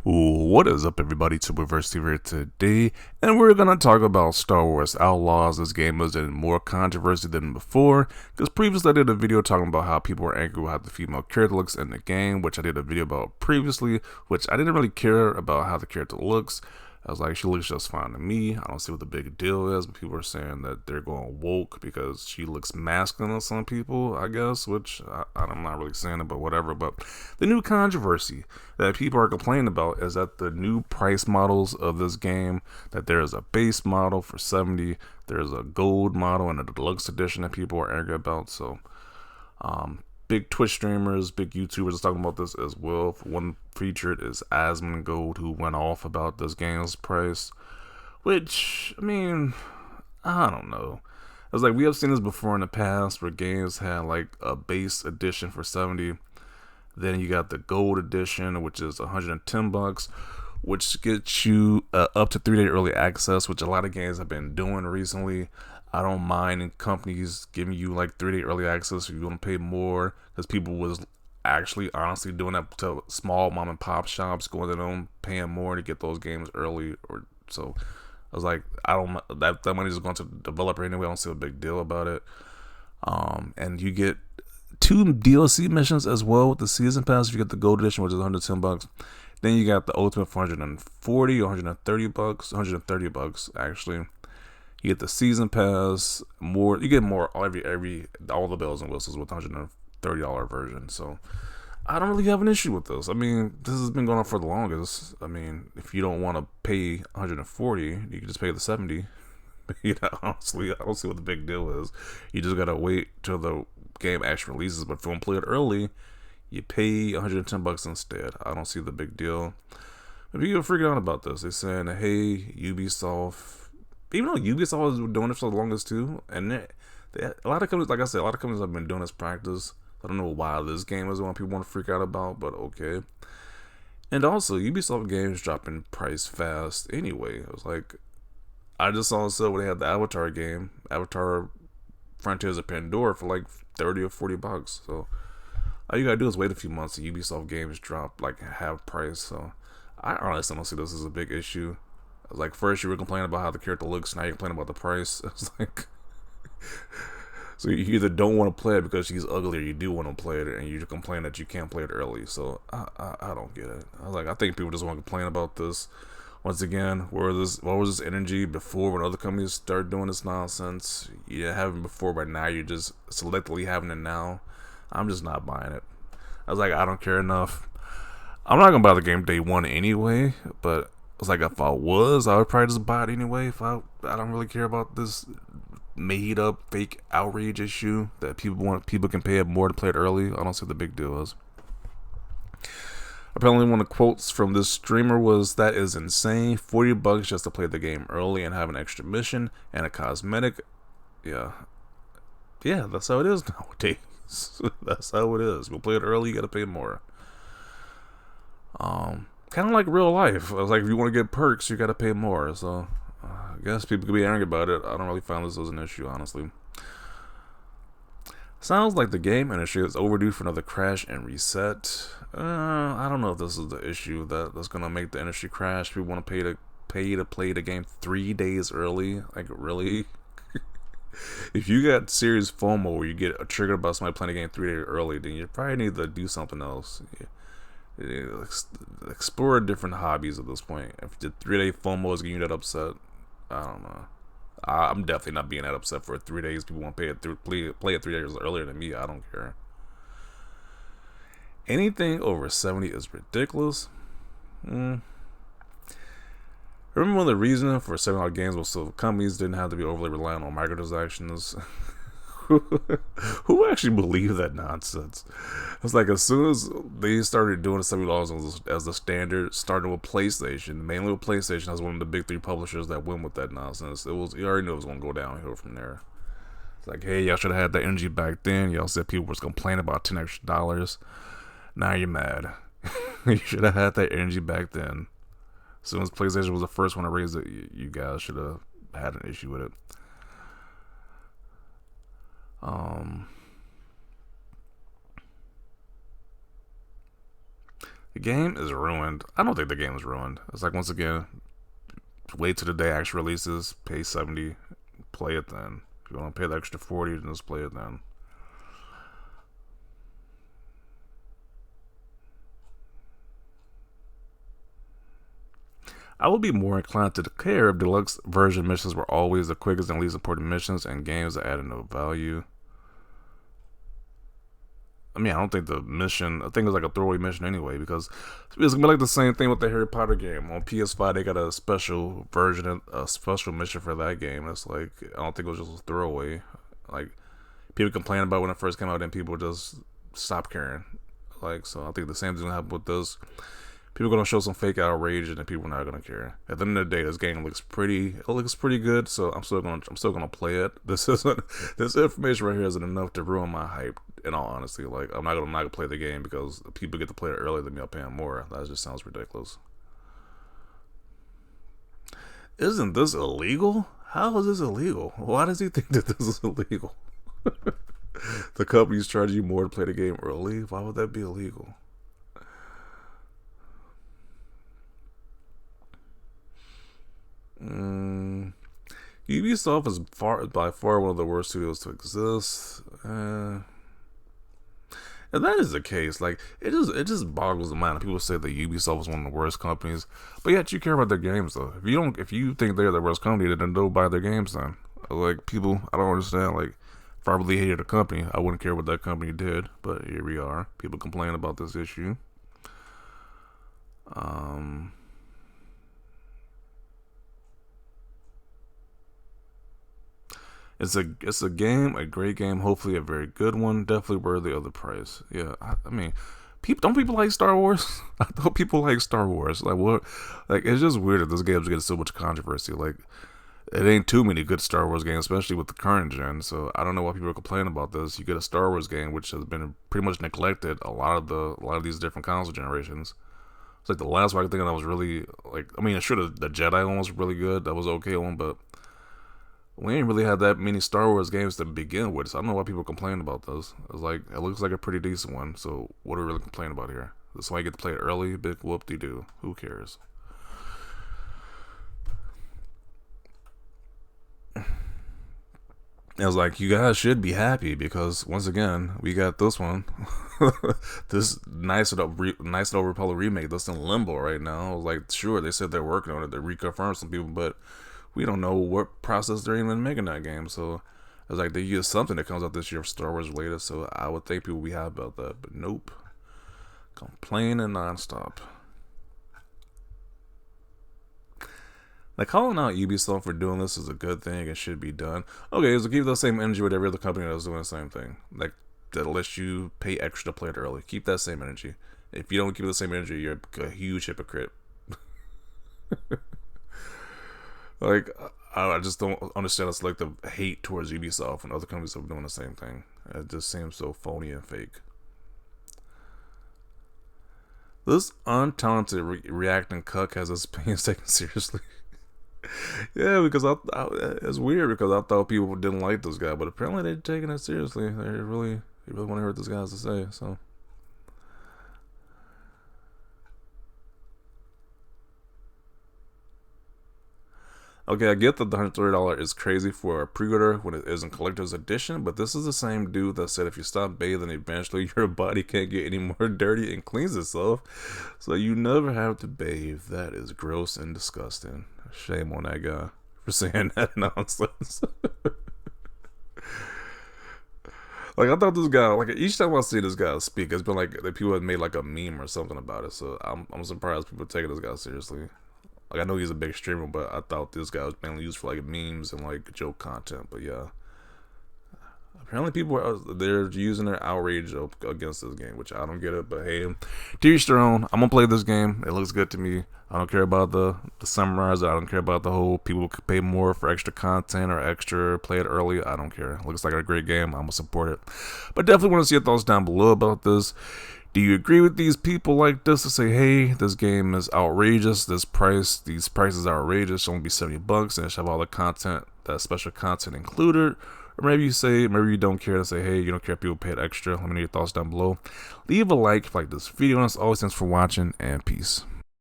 What is up, everybody? To Reverse here today, and we're gonna talk about Star Wars Outlaws. This game was in more controversy than before, because previously I did a video talking about how people were angry with how the female character looks in the game, which I did a video about previously, which I didn't really care about how the character looks. I was like, she looks just fine to me. I don't see what the big deal is, but people are saying that they're going woke because she looks masculine to some people, I guess, which I'm not really saying it, but whatever. But the new controversy that people are complaining about is that the new price models of this game, that there is a base model for 70, there's a gold model and a deluxe edition that people are angry about. So, big Twitch streamers, big YouTubers are talking about this as well. One featured is Asmongold, who went off about this game's price, which, I mean, I don't know. I was like, we have seen this before in the past where games had like a base edition for 70. Then you got the gold edition, which is $110, which gets you up to 3-day early access, which a lot of games have been doing recently. I don't mind companies giving you like 3-day early access if you want to pay more, because people was actually honestly doing that to small mom and pop shops, going to them paying more to get those games early. Or so I was like, I don't, that money is going to the developer anyway. I don't see a big deal about it. And you get 2 DLC missions as well with the season pass. If you get the gold edition, which is $110. Then you got the ultimate for $140 or $130, $130 actually. You get the season pass, more. You get more every all the bells and whistles with $130 version. So I don't really have an issue with this. I mean, this has been going on for the longest. I mean, if you don't want to pay $140, you can just pay the $70. You know, honestly, I don't see what the big deal is. You just gotta wait till the game actually releases. But if you want to play it early, you pay $110 instead. I don't see the big deal. But people are freaking out about this. They're saying, "Hey, Ubisoft." Even though Ubisoft has been doing it for the longest too, and a lot of companies, like I said, a lot of companies have been doing this practice. I don't know why this game is one people want to freak out about, but okay. And also, Ubisoft games drop in price fast anyway. It was like, I just saw a sale where they had the Avatar game, Avatar Frontiers of Pandora, for like $30 or $40. So all you gotta do is wait a few months. The Ubisoft games drop like half price. So I honestly don't see this as a big issue. Like, first you were complaining about how the character looks, now you're complaining about the price. It's like, so you either don't want to play it because she's ugly, or you do want to play it, and you complain that you can't play it early. So I don't get it. I was like, I think people just want to complain about this. Once again, what was this energy before when other companies started doing this nonsense? You didn't have it before, but now you're just selectively having it now. I'm just not buying it. I was like, I don't care enough. I'm not gonna buy the game day one anyway, but it's like, if I was, I would probably just buy it anyway. If I don't really care about this made up fake outrage issue that people can pay it more to play it early. I don't see what the big deal is. Apparently, one of the quotes from this streamer was, "That is insane. $40 just to play the game early and have an extra mission and a cosmetic." Yeah, that's how it is nowadays. That's how it is. We'll play it early, you gotta pay more. Kind of like real life. I was like, if you want to get perks, you gotta pay more. So I guess people could be angry about it. I don't really find this as an issue, honestly. Sounds like the game industry is overdue for another crash and reset. I don't know if this is the issue that's gonna make the industry crash. People want to pay to play the game 3 days early. Like, really? If you got serious FOMO where you get triggered by somebody playing the game 3 days early, then you probably need to do something else. Explore different hobbies at this point. If the 3-day FOMO is getting you that upset, I don't know. I'm definitely not being that upset for 3 days. People want to play it 3 days earlier than me. I don't care. Anything over 70 is ridiculous. Remember when the reason for $7 games was so companies didn't have to be overly reliant on microtransactions? Who actually believed that nonsense? It's like, as soon as they started doing $70 as the standard, starting with PlayStation, mainly with PlayStation as one of the big 3 publishers that went with that nonsense. You already knew it was going to go downhill from there. It's like, hey, y'all should have had that energy back then. Y'all said people was complaining about $10 extra. Now you're mad. You should have had that energy back then. As soon as PlayStation was the first one to raise it, you guys should have had an issue with it. The game is ruined. I don't think the game is ruined. It's like, once again, wait till the day actually releases, pay 70, play it then. If you want to pay the extra 40, then just play it then. I would be more inclined to care if deluxe version missions were always the quickest and least important missions and games that added no value. I mean, I don't think the mission, I think it's like a throwaway mission anyway, because it's gonna be like the same thing with the Harry Potter game. On PS5, they got a special version, a special mission for that game. It's like, I don't think it was just a throwaway. Like, people complain about when it first came out, and people just stop caring. Like, so I think the same thing will happen with this. People are gonna show some fake outrage, and then people are not gonna care. At the end of the day, this game looks pretty. It looks pretty good, so I'm still gonna play it. This information right here isn't enough to ruin my hype. In all honesty, like, I'm not gonna play the game because people get to play it earlier than me. I'm paying more. That just sounds ridiculous. Isn't this illegal? How is this illegal? Why does he think that this is illegal? The company's charging you more to play the game early. Why would that be illegal? Ubisoft is by far one of the worst studios to exist. If that is the case, like, it just boggles the mind. People say that Ubisoft is one of the worst companies, but yet you care about their games though. If you think they're the worst company, then don't buy their games then. Like, people, I don't understand. Like, if I really hated a company, I wouldn't care what that company did. But here we are. People complain about this issue. It's a game, a great game, hopefully a very good one, definitely worthy of the price. Yeah, I mean, don't people like Star Wars? I thought people like Star Wars. Like, what? Like, it's just weird that this game's getting so much controversy. Like, it ain't too many good Star Wars games, especially with the current gen. So I don't know why people are complaining about this. You get a Star Wars game which has been pretty much neglected a lot of these different console generations. It's like the last one I can think of that was really, like, I mean, sure, the Jedi one was really good. That was an okay one, but we ain't really had that many Star Wars games to begin with, so I don't know why people complain about those. It's like, it looks like a pretty decent one, so what are we really complaining about here? That's why you get to play it early, big whoop-de-doo. Who cares? I was like, you guys should be happy because, once again, we got this one. This nice little Republic remake that's in limbo right now. I was like, sure, they said they're working on it. They reconfirmed some people, but we don't know what process they're even making that game. So I was like, they use something that comes out this year for Star Wars related, so I would think people would be happy about that. But nope. Complaining nonstop. Like, calling out Ubisoft for doing this is a good thing. It should be done. Okay, so keep the same energy with every other company that's doing the same thing. Like, that lets you pay extra to play it early. Keep that same energy. If you don't keep the same energy, you're a huge hypocrite. Like, I just don't understand the selective hate towards Ubisoft when other companies are doing the same thing. It just seems so phony and fake. This untalented reacting cuck has his opinions taken seriously. Yeah, because it's weird because I thought people didn't like this guy, but apparently they're taking it seriously. They really want to hear what this guy has to say. So. Okay, I get that the $130 is crazy for a pre-order when it isn't collector's edition, but this is the same dude that said if you stop bathing, eventually your body can't get any more dirty and cleans itself. So you never have to bathe. That is gross and disgusting. Shame on that guy for saying that nonsense. Like, I thought this guy, like, each time I see this guy speak, it's been like that people have made like a meme or something about it. So I'm surprised people are taking this guy seriously. Like, I know he's a big streamer, but I thought this guy was mainly used for like memes and like joke content. But yeah, apparently people they're using their outrage against this game, which I don't get it. But hey, to each their own. I'm gonna play this game. It looks good to me. I don't care about the summarize. I don't care about the whole people could pay more for extra content or extra play it early. I don't care. It looks like a great game. I'm gonna support it. But definitely want to see your thoughts down below about this. Do you agree with these people like this to say, hey, this game is outrageous, these prices are outrageous, it's only be $70 and it should have all the content, that special content included? or maybe you don't care to say, hey, you don't care if people paid extra. Let me know your thoughts down below. Leave a like if you like this video, and as always, thanks for watching, and peace.